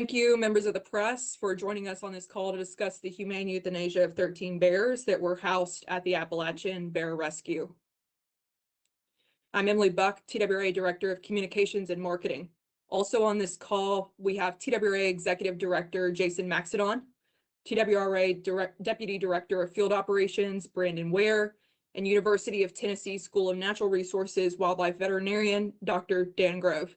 Thank you, members of the press, for joining us on this call to discuss the humane euthanasia of 13 bears that were housed at the Appalachian Bear Rescue. I'm Emily Buck, TWRA Director of Communications and Marketing. Also on this call, we have TWRA Executive Director Jason Maxedon, TWRA Deputy Director of Field Operations Brandon Ware, and University of Tennessee School of Natural Resources Wildlife Veterinarian Dr. Dan Grove.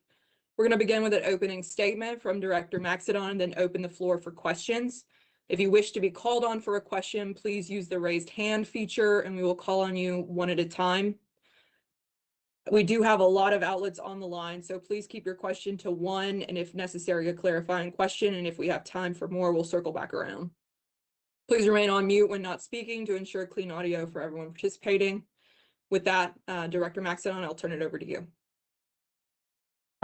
We're going to begin with an opening statement from Director Maxedon and then open the floor for questions. If you wish to be called on for a question, please use the raised hand feature and we will call on you one at a time. We do have a lot of outlets on the line, so please keep your question to one, and if necessary, a clarifying question. And if we have time for more, we'll circle back around. Please remain on mute when not speaking to ensure clean audio for everyone participating. With that, Director Maxedon, I'll turn it over to you.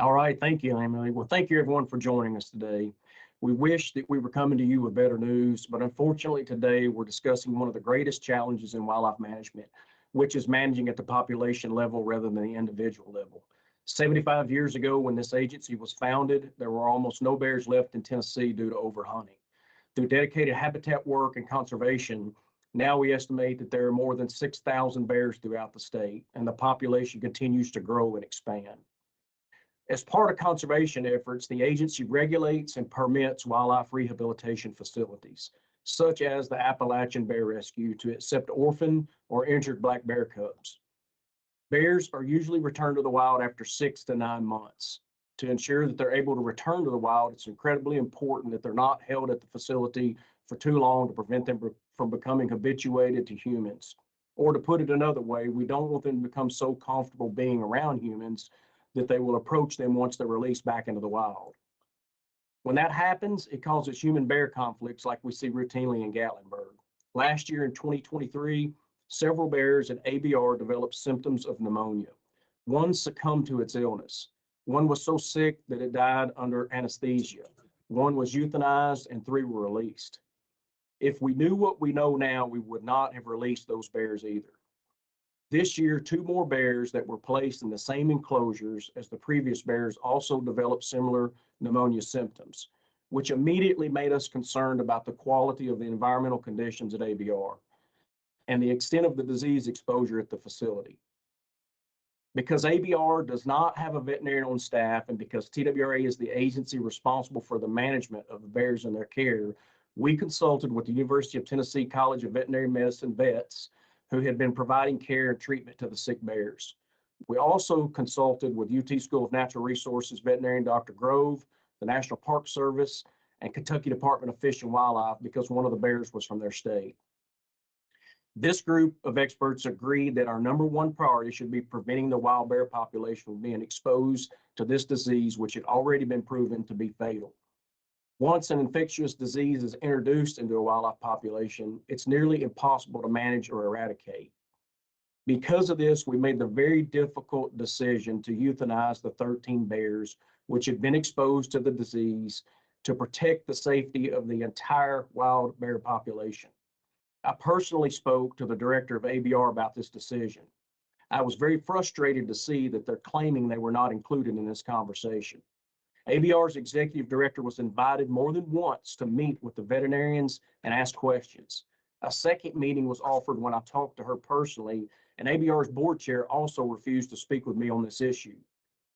All right, thank you, Emily. Well, thank you everyone for joining us today. We wish that we were coming to you with better news, but unfortunately today we're discussing one of the greatest challenges in wildlife management, which is managing at the population level rather than the individual level. 75 years ago, when this agency was founded, there were almost no bears left in Tennessee due to overhunting. Through dedicated habitat work and conservation, now we estimate that there are more than 6,000 bears throughout the state, and the population continues to grow and expand. As part of conservation efforts, the agency regulates and permits wildlife rehabilitation facilities, such as the Appalachian Bear Rescue, to accept orphaned or injured black bear cubs. Bears are usually returned to the wild after 6 to 9 months. To ensure that they're able to return to the wild, it's incredibly important that they're not held at the facility for too long to prevent them from becoming habituated to humans. Or to put it another way, we don't want them to become so comfortable being around humans that they will approach them once they're released back into the wild. When that happens, it causes human-bear conflicts like we see routinely in Gatlinburg. Last year in 2023, several bears at ABR developed symptoms of pneumonia. One succumbed to its illness. One was so sick that it died under anesthesia. One was euthanized and 3 were released. If we knew what we know now, we would not have released those bears either. This year, 2 more bears that were placed in the same enclosures as the previous bears also developed similar pneumonia symptoms, which immediately made us concerned about the quality of the environmental conditions at ABR and the extent of the disease exposure at the facility. Because ABR does not have a veterinarian on staff and because TWRA is the agency responsible for the management of the bears in their care, we consulted with the University of Tennessee College of Veterinary Medicine vets who had been providing care and treatment to the sick bears. We also consulted with UT School of Natural Resources veterinarian Dr. Grove, the National Park Service, and Kentucky Department of Fish and Wildlife because one of the bears was from their state. This group of experts agreed that our #1 priority should be preventing the wild bear population from being exposed to this disease, which had already been proven to be fatal. Once an infectious disease is introduced into a wildlife population, it's nearly impossible to manage or eradicate. Because of this, we made the very difficult decision to euthanize the 13 bears which had been exposed to the disease to protect the safety of the entire wild bear population. I personally spoke to the director of ABR about this decision. I was very frustrated to see that they're claiming they were not included in this conversation. ABR's executive director was invited more than once to meet with the veterinarians and ask questions. A second meeting was offered when I talked to her personally, and ABR's board chair also refused to speak with me on this issue.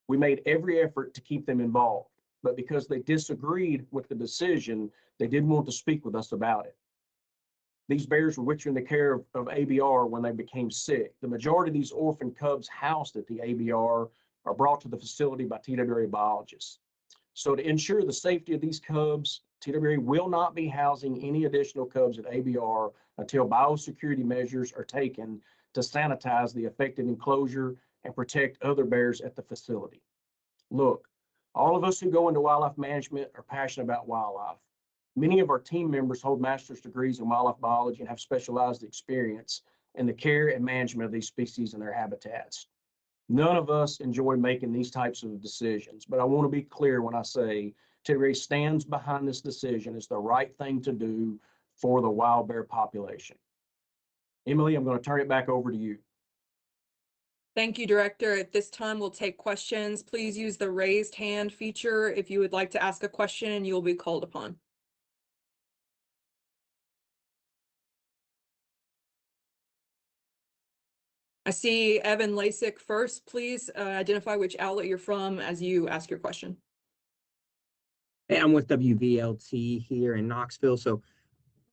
We made every effort to keep them involved, but because they disagreed with the decision, they didn't want to speak with us about it. These bears were in the care of ABR when they became sick. The majority of these orphan cubs housed at the ABR are brought to the facility by TWRA biologists. So to ensure the safety of these cubs, TWRA will not be housing any additional cubs at ABR until biosecurity measures are taken to sanitize the affected enclosure and protect other bears at the facility. Look, all of us who go into wildlife management are passionate about wildlife. Many of our team members hold master's degrees in wildlife biology and have specialized experience in the care and management of these species and their habitats. None of us enjoy making these types of decisions, but I want to be clear when I say TWRA stands behind this decision. It's the right thing to do for the wild bear population. Emily, I'm going to turn it back over to you. Thank you, Director. At this time, we'll take questions. Please use the raised hand feature if you would like to ask a question, and you will be called upon. I see Evan Lasik first. Please identify which outlet you're from as you ask your question. Hey, I'm with WVLT here in Knoxville. So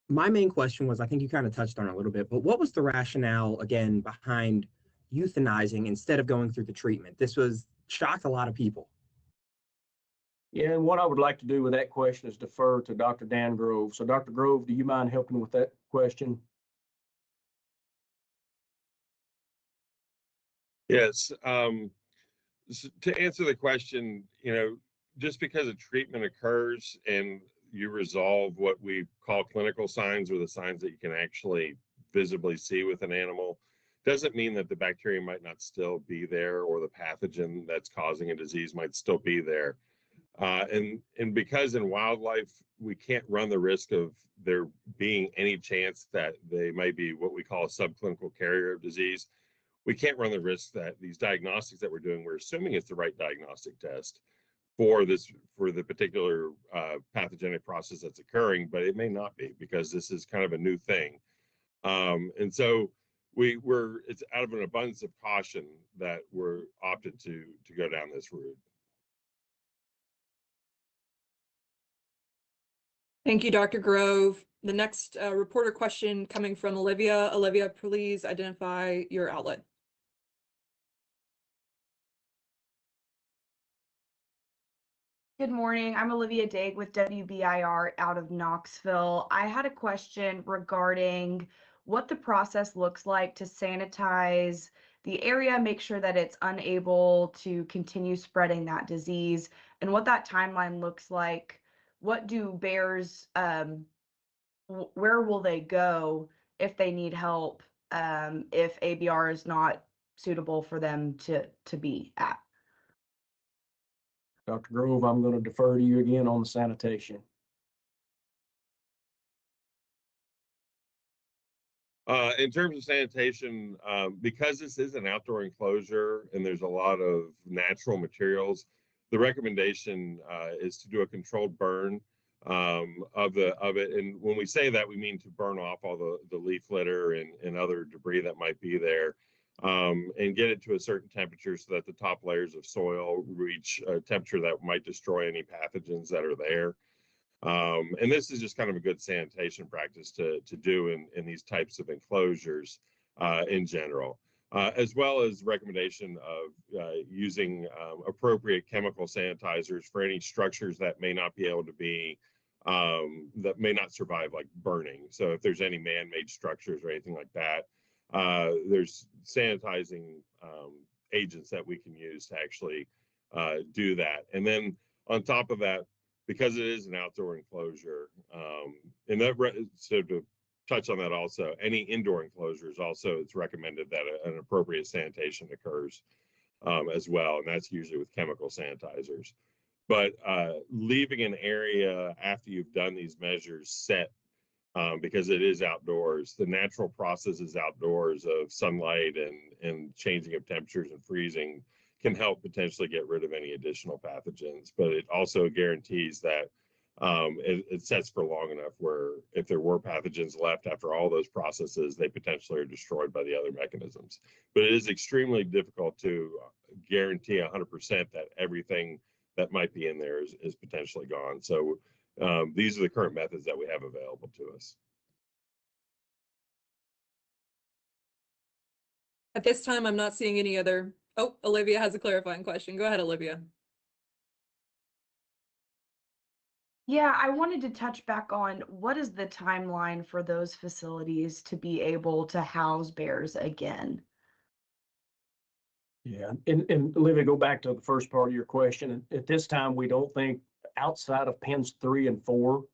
my main question was, I think you kind of touched on it a little bit, but what was the rationale again behind euthanizing instead of going through the treatment? This was shocked a lot of people. Yeah, and what I would like to do with that question is defer to Dr. Dan Grove. So Dr. Grove, do you mind helping with that question? Yes. To answer the question, just because a treatment occurs and you resolve what we call clinical signs, or the signs that you can actually visibly see with an animal, doesn't mean that the bacteria might not still be there, or the pathogen that's causing a disease might still be there. And because in wildlife, we can't run the risk of there being any chance that they might be what we call a subclinical carrier of disease, we can't run the risk that these diagnostics that we're doing, we're assuming it's the right diagnostic test for the particular pathogenic process that's occurring, but it may not be, because this is kind of a new thing. And so it's out of an abundance of caution that we're opted to go down this route. Thank you, Dr. Grove. The next reporter question coming from Olivia. Olivia, please identify your outlet. Good morning. I'm Olivia Daig with WBIR out of Knoxville. I had a question regarding what the process looks like to sanitize the area, make sure that it's unable to continue spreading that disease, and what that timeline looks like. What do bears, where will they go if they need help, if ABR is not suitable for them to be at? Dr. Grove, I'm going to defer to you again on the sanitation. In terms of sanitation, because this is an outdoor enclosure and there's a lot of natural materials, the recommendation is to do a controlled burn of it. And when we say that, we mean to burn off all the leaf litter and other debris that might be there, and get it to a certain temperature so that the top layers of soil reach a temperature that might destroy any pathogens that are there. And this is just kind of a good sanitation practice to do in these types of enclosures in general, as well as recommendation of using appropriate chemical sanitizers for any structures that may not be able to be, that may not survive like burning. So if there's any man-made structures or anything like that, there's sanitizing agents that we can use to actually do that. And then on top of that, because it is an outdoor enclosure, so to touch on that also, any indoor enclosures also, it's recommended that an appropriate sanitation occurs as well, and that's usually with chemical sanitizers. But leaving an area after you've done these measures set, because it is outdoors, the natural processes outdoors of sunlight and changing of temperatures and freezing can help potentially get rid of any additional pathogens. But it also guarantees that it sets for long enough where if there were pathogens left after all those processes, they potentially are destroyed by the other mechanisms. But it is extremely difficult to guarantee 100% that everything that might be in there is potentially gone. So these are the current methods that we have available to us. At this time, I'm not seeing any other. Oh, Olivia has a clarifying question. Go ahead, Olivia. Yeah, I wanted to touch back on what is the timeline for those facilities to be able to house bears again? Yeah, and Olivia, go back to the first part of your question. At this time, we don't think, outside of pens 3 and 4,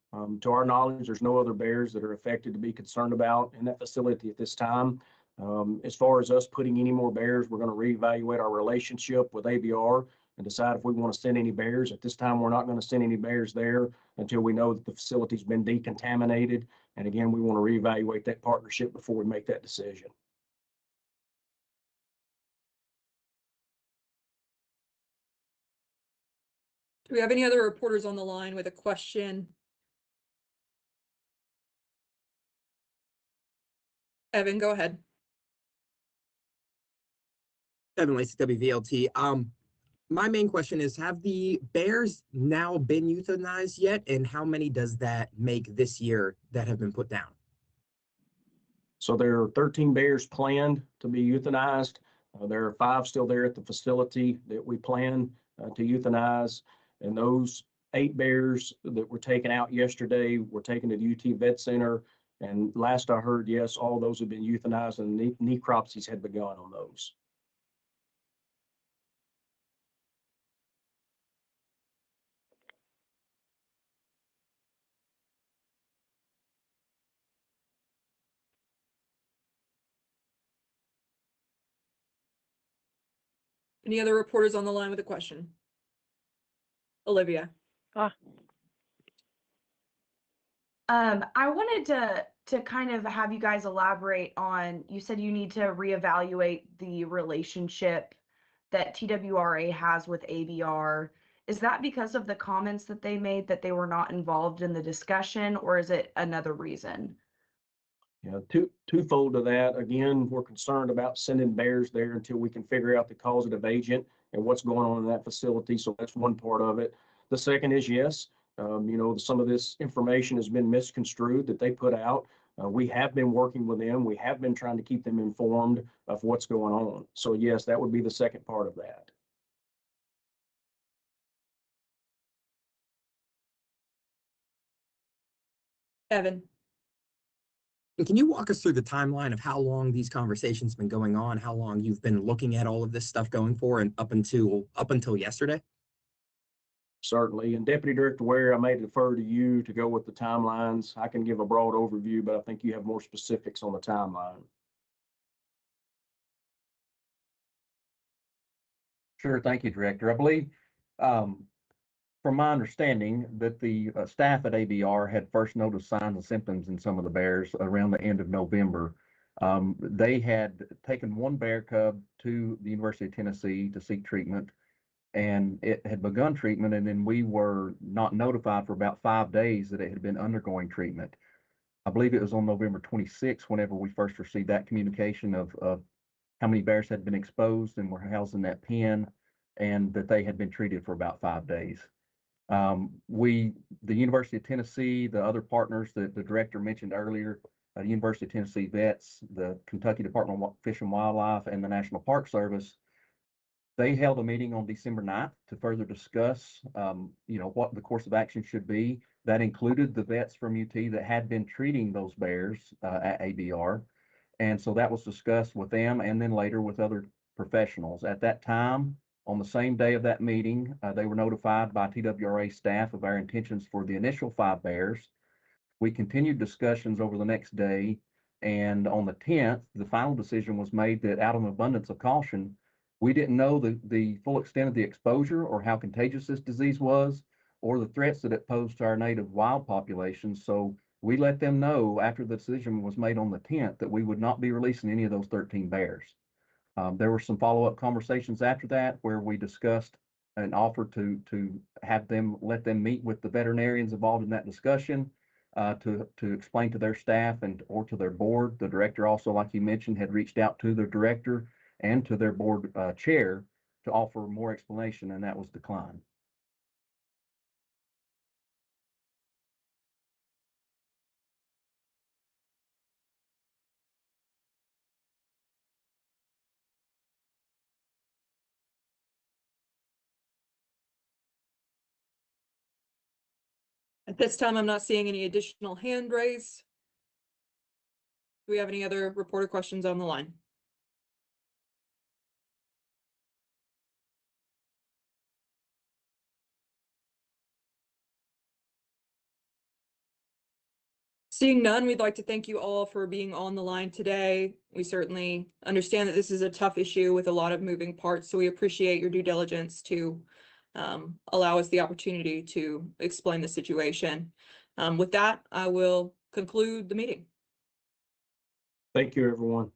to our knowledge, there's no other bears that are affected to be concerned about in that facility at this time. As far as us putting any more bears, we're going to reevaluate our relationship with ABR and decide if we want to send any bears. At this time, we're not going to send any bears there until we know that the facility's been decontaminated. And again, we want to reevaluate that partnership before we make that decision. Do we have any other reporters on the line with a question? Evan, go ahead. Evan Lacey, WVLT. My main question is, have the bears now been euthanized yet? And how many does that make this year that have been put down? So there are 13 bears planned to be euthanized. There are 5 still there at the facility that we plan to euthanize. And those 8 bears that were taken out yesterday were taken to the UT Vet Center. And last I heard, yes, all those have been euthanized and necropsies had begun on those. Any other reporters on the line with a question? Olivia. I wanted to kind of have you guys elaborate on, you said you need to reevaluate the relationship that TWRA has with ABR. Is that because of the comments that they made that they were not involved in the discussion, or is it another reason? Yeah, twofold to that. Again, we're concerned about sending bears there until we can figure out the causative agent and what's going on in that facility. So that's one part of it. The second is, yes, some of this information has been misconstrued that they put out. We have been working with them. We have been trying to keep them informed of what's going on. So yes, that would be the second part of that. Evan. And can you walk us through the timeline of how long these conversations been going on, how long you've been looking at all of this stuff going for, and up until yesterday? Certainly. And Deputy Director Ware, I may defer to you to go with the timelines. I can give a broad overview, but I think you have more specifics on the timeline. Sure, thank you, Director. I believe, from my understanding, that the staff at ABR had first noticed signs and symptoms in some of the bears around the end of November. They had taken one bear cub to the University of Tennessee to seek treatment, and it had begun treatment, and then we were not notified for about 5 days that it had been undergoing treatment. I believe it was on November 26th whenever we first received that communication of how many bears had been exposed and were housed in that pen, and that they had been treated for about 5 days. The University of Tennessee, the other partners that the director mentioned earlier, the University of Tennessee Vets, the Kentucky Department of Fish and Wildlife, and the National Park Service, they held a meeting on December 9th to further discuss, what the course of action should be. That included the vets from UT that had been treating those bears at ABR. And so that was discussed with them and then later with other professionals. At that time, on the same day of that meeting, they were notified by TWRA staff of our intentions for the initial 5 bears. We continued discussions over the next day, and on the 10th, the final decision was made that out of an abundance of caution, we didn't know the full extent of the exposure or how contagious this disease was, or the threats that it posed to our native wild populations. So we let them know after the decision was made on the 10th that we would not be releasing any of those 13 bears. There were some follow-up conversations after that where we discussed an offer to let them meet with the veterinarians involved in that discussion to explain to their staff or to their board. The director also, like you mentioned, had reached out to the director and to their board chair to offer more explanation, and that was declined. At this time, I'm not seeing any additional hand raised. Do we have any other reporter questions on the line? Seeing none, we'd like to thank you all for being on the line today. We certainly understand that this is a tough issue with a lot of moving parts, so we appreciate your due diligence to allow us the opportunity to explain the situation. With that, I will conclude the meeting. Thank you, everyone.